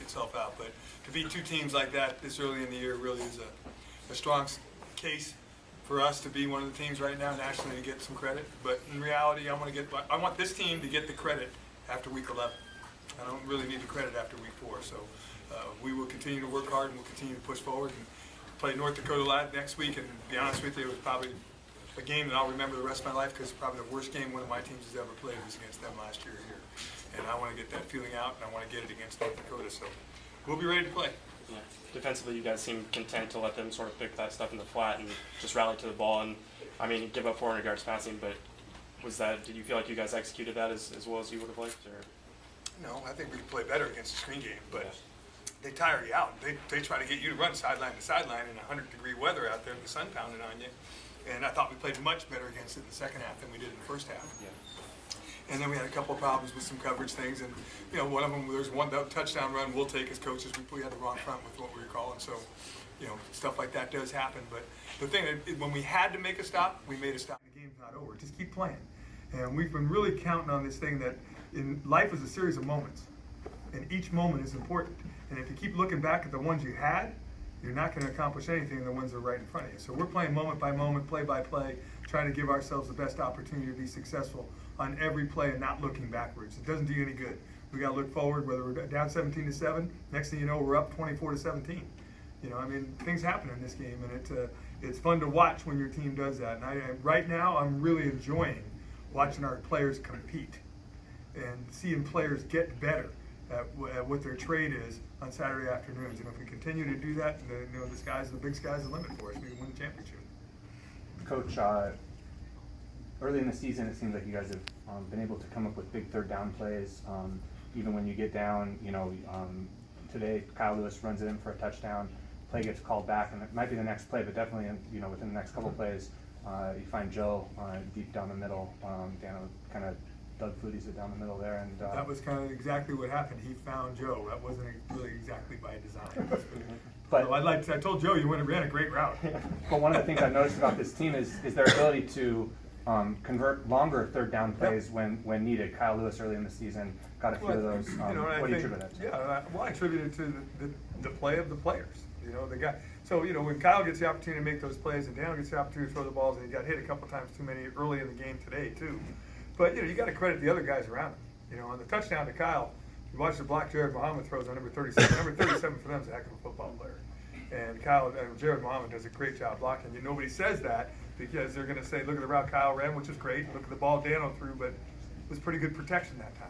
itself out. But to beat two teams like that this early in the year really is a strong case for us to be one of the teams right now nationally to get some credit. But in reality, I want this team to get the credit after week 11. I don't really need the credit after week 4. So we will continue to work hard and we'll continue to push forward and play North Dakota next week. And to be honest with you, it was probably a game that I'll remember the rest of my life because it's probably the worst game one of my teams has ever played was against them last year here. And I want to get that feeling out, and I want to get it against North Dakota. So we'll be ready to play. Yeah. Defensively, you guys seem content to let them sort of pick that stuff in the flat and just rally to the ball. And I mean, give up 400 yards passing, but did you feel like you guys executed that as well as you would have liked? Or? No, I think we could play better against the screen game, but they tire you out. They try to get you to run sideline to sideline in 100-degree weather out there, the sun pounding on you. And I thought we played much better against it in the second half than we did in the first half. Yeah. And then we had a couple of problems with some coverage things, and one of them, there's one touchdown run we'll take as coaches. We had the wrong front with what we were calling, so stuff like that does happen. But the thing is, when we had to make a stop, we made a stop. The game's not over. Just keep playing. And we've been really counting on this thing that in life is a series of moments, and each moment is important. And if you keep looking back at the ones you had, you're not going to accomplish anything in the ones that are right in front of you. So we're playing moment by moment, play by play, trying to give ourselves the best opportunity to be successful on every play and not looking backwards. It doesn't do you any good. We got to look forward, whether we're down 17-7, next thing you know, we're up 24-17. Things happen in this game, and it's fun to watch when your team does that. And right now, I'm really enjoying watching our players compete and seeing players get better at what their trade is on Saturday afternoons. And if we continue to do that, the big sky's the limit for us. We can win the championship. Coach, early in the season, it seems like you guys have been able to come up with big third down plays. Even when you get down, today Kyle Lewis runs it in for a touchdown. Play gets called back, and it might be the next play, but definitely, within the next couple of plays, you find Joe deep down the middle. Dano kind of Doug Flutie's it down the middle there, and that was kind of exactly what happened. He found Joe. That wasn't really exactly by design. But I told Joe you ran a great route. But one of the things I've noticed about this team is their ability to convert longer third down plays when needed. Kyle Lewis early in the season got a few of those. What do you attribute that to? Yeah, I attribute it to the play of the players. The guy. So when Kyle gets the opportunity to make those plays, and Daniel gets the opportunity to throw the balls, and he got hit a couple times too many early in the game today too. But you got to credit the other guys around him. On the touchdown to Kyle, you watch the block Jared Muhammad throws on number 37. Number 37 for them is a heck of a football player. And Jared Muhammad does a great job blocking. Nobody says that because they're going to say, look at the route Kyle ran, which is great. Look at the ball Dano threw, but it was pretty good protection that time.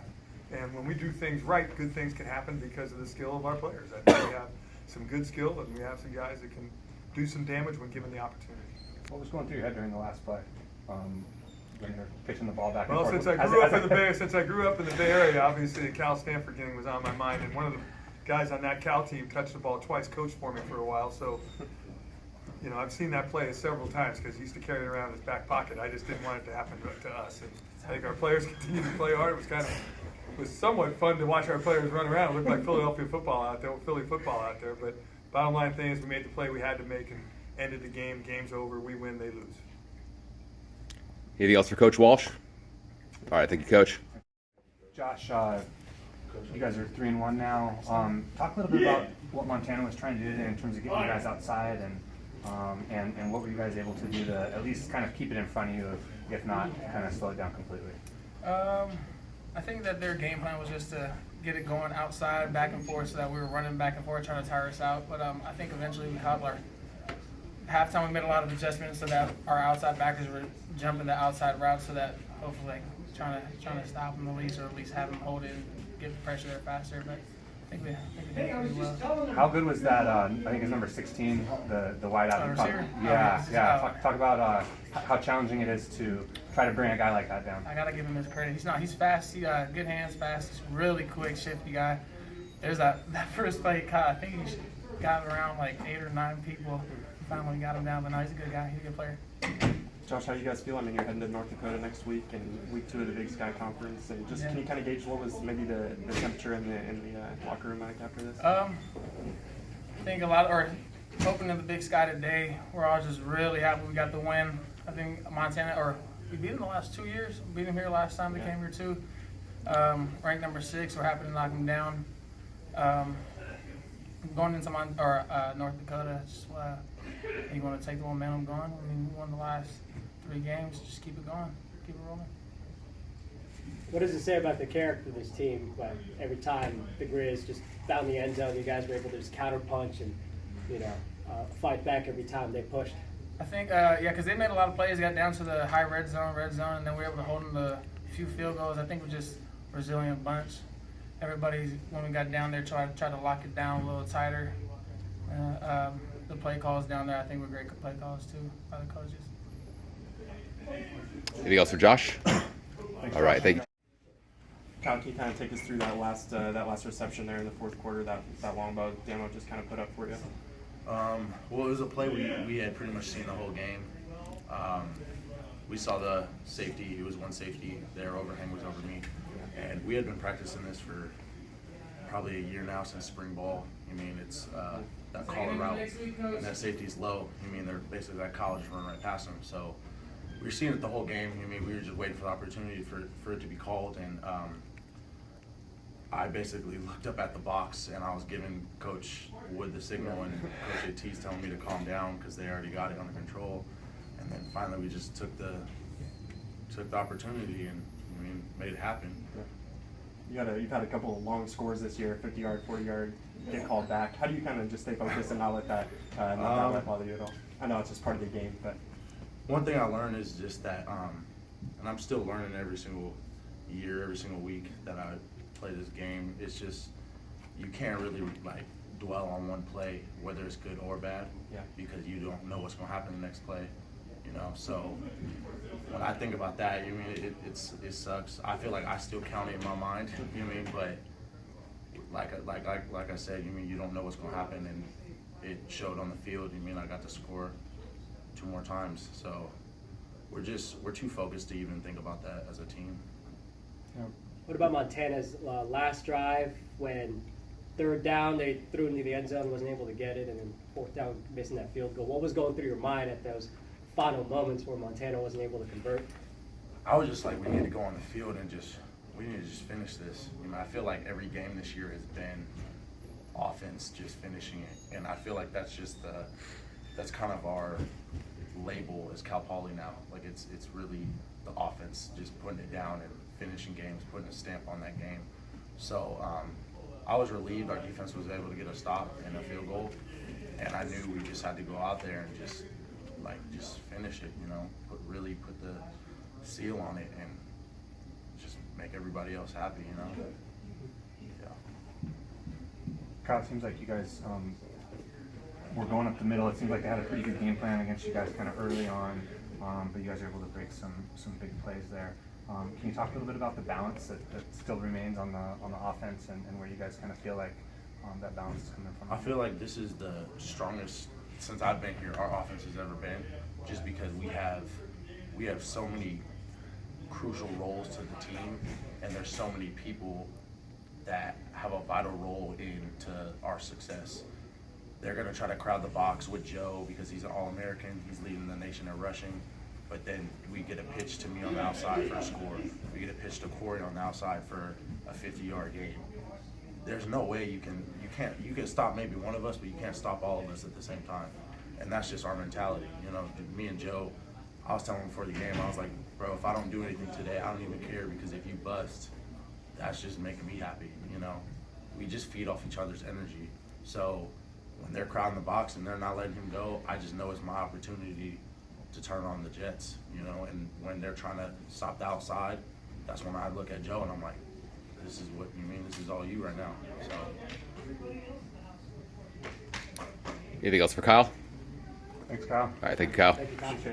And when we do things right, good things can happen because of the skill of our players. I think we have some good skill, and we have some guys that can do some damage when given the opportunity. What was going through your head during the last play? When you're pitching the ball back and forth? forth? Since I grew up in the Bay Area, obviously the Cal Stanford game was on my mind, and one of the guys on that Cal team touched the ball twice, coached for me for a while, so I've seen that play several times because he used to carry it around in his back pocket. I just didn't want it to happen to us, and I think our players continued to play hard. It was somewhat fun to watch our players run around. It looked like Philly football out there, but bottom line thing is we made the play we had to make and ended the game. Game's over. We win, they lose. Anything else for Coach Walsh? All right, thank you, Coach. Josh, you guys are 3-1 now. Talk a little bit about what Montana was trying to do in terms of getting you guys outside, and what were you guys able to do to at least kind of keep it in front of you, if not kind of slow it down completely? I think that their game plan was just to get it going outside, back and forth, so that we were running back and forth, trying to tire us out. But I think eventually we caught our halftime. We made a lot of adjustments so that our outside backers were jumping the outside route, so that hopefully trying to stop them at least, or at least have them hold it and get the pressure there faster. But I think we did pretty well. How good was that? I think it's number 16, the wideout. Receiver? Yeah. Talk about how challenging it is to try to bring a guy like that down. I gotta give him his credit. He's fast. He got good hands, fast. He's really quick, shifty guy. There's that first play. I think he got around like 8 or 9 people. Finally got him down, but no, he's a good guy. He's a good player. Josh, how do you guys feel? I mean, you're heading to North Dakota next week and week 2 of the Big Sky Conference. And can you kind of gauge what was maybe the temperature in the locker room like after this? I think opening the Big Sky today, we're all just really happy we got the win. I think Montana, we beat them the last 2 years. We beat them here last time they came here too. Ranked number 6, we're happy to knock them down. going into North Dakota, just you want to take the momentum going. I mean, we won the last 3 games. Just keep it going, keep it rolling. What does it say about the character of this team? But every time the Grizz just found the end zone, you guys were able to just counterpunch and fight back every time they pushed. I think, because they made a lot of plays. They got down to the high red zone, and then we were able to hold them to a few field goals. I think we're just a resilient bunch. Everybody, when we got down there, tried to lock it down a little tighter. The play calls down there, I think were great play calls too by the coaches. Anything else for Josh? All right, thank you. Kyle, can you kind of take us through that last reception there in the fourth quarter, that long ball Dano just kind of put up for you? Well, it was a play we had pretty much seen the whole game. We saw the safety. It was one safety. Their overhang was over me. And we had been practicing this for probably a year now since spring ball. I mean, it's that collar route, and that safety's low. I mean, they're basically that college run right past them. So we were seeing it the whole game. I mean, we were just waiting for the opportunity for it to be called. And I basically looked up at the box, and I was giving Coach Wood the signal, and Coach AT's telling me to calm down because they already got it under control. And then finally we just took the opportunity and made it happen. You've had a couple of long scores this year, 50-yard, 40-yard, get called back. How do you kind of just stay focused and not let that bother you at all? I know it's just part of the game, but one thing I learned is just that, and I'm still learning every single year, every single week that I play this game. It's just you can't really dwell on one play, whether it's good or bad, because you don't know what's going to happen the next play. So when I think about that, it sucks. I feel like I still count it in my mind, but like I said, you don't know what's going to happen, and it showed on the field. I got to score 2 more times, so we're too focused to even think about that as a team. What about Montana's last drive when 3rd down they threw into the end zone, wasn't able to get it, and then 4th down missing that field goal? What was going through your mind at those final moments where Montana wasn't able to convert? I was just like, we need to go on the field and we need to just finish this. I feel like every game this year has been offense just finishing it, and I feel like that's kind of our label as Cal Poly now. Like it's really the offense just putting it down and finishing games, putting a stamp on that game. So I was relieved our defense was able to get a stop and a field goal, and I knew we just had to go out there and just finish it, really put the seal on it and just make everybody else happy, Yeah. Kyle, it seems like you guys were going up the middle. It seems like they had a pretty good game plan against you guys kind of early on, but you guys were able to break some big plays there. Can you talk a little bit about the balance that still remains on the offense and where you guys kind of feel like that balance is coming from? I feel like this is the strongest since I've been here our offense has ever been, just because we have so many crucial roles to the team, and there's so many people that have a vital role into our success. They're going to try to crowd the box with Joe because he's an All-American. He's leading the nation in rushing. But then we get a pitch to me on the outside for a score. We get a pitch to Corey on the outside for a 50-yard gain. There's no way you can stop maybe one of us, but you can't stop all of us at the same time. And that's just our mentality. Me and Joe, I was telling him before the game, I was like, bro, if I don't do anything today, I don't even care, because if you bust, that's just making me happy, We just feed off each other's energy. So when they're crowding the box and they're not letting him go, I just know it's my opportunity to turn on the Jets, and when they're trying to stop the outside, that's when I look at Joe and I'm like, this is what you mean, this is all you right now. So. Anything else for Kyle? Thanks, Kyle. All right, thank you, Kyle. Thank you, Kyle.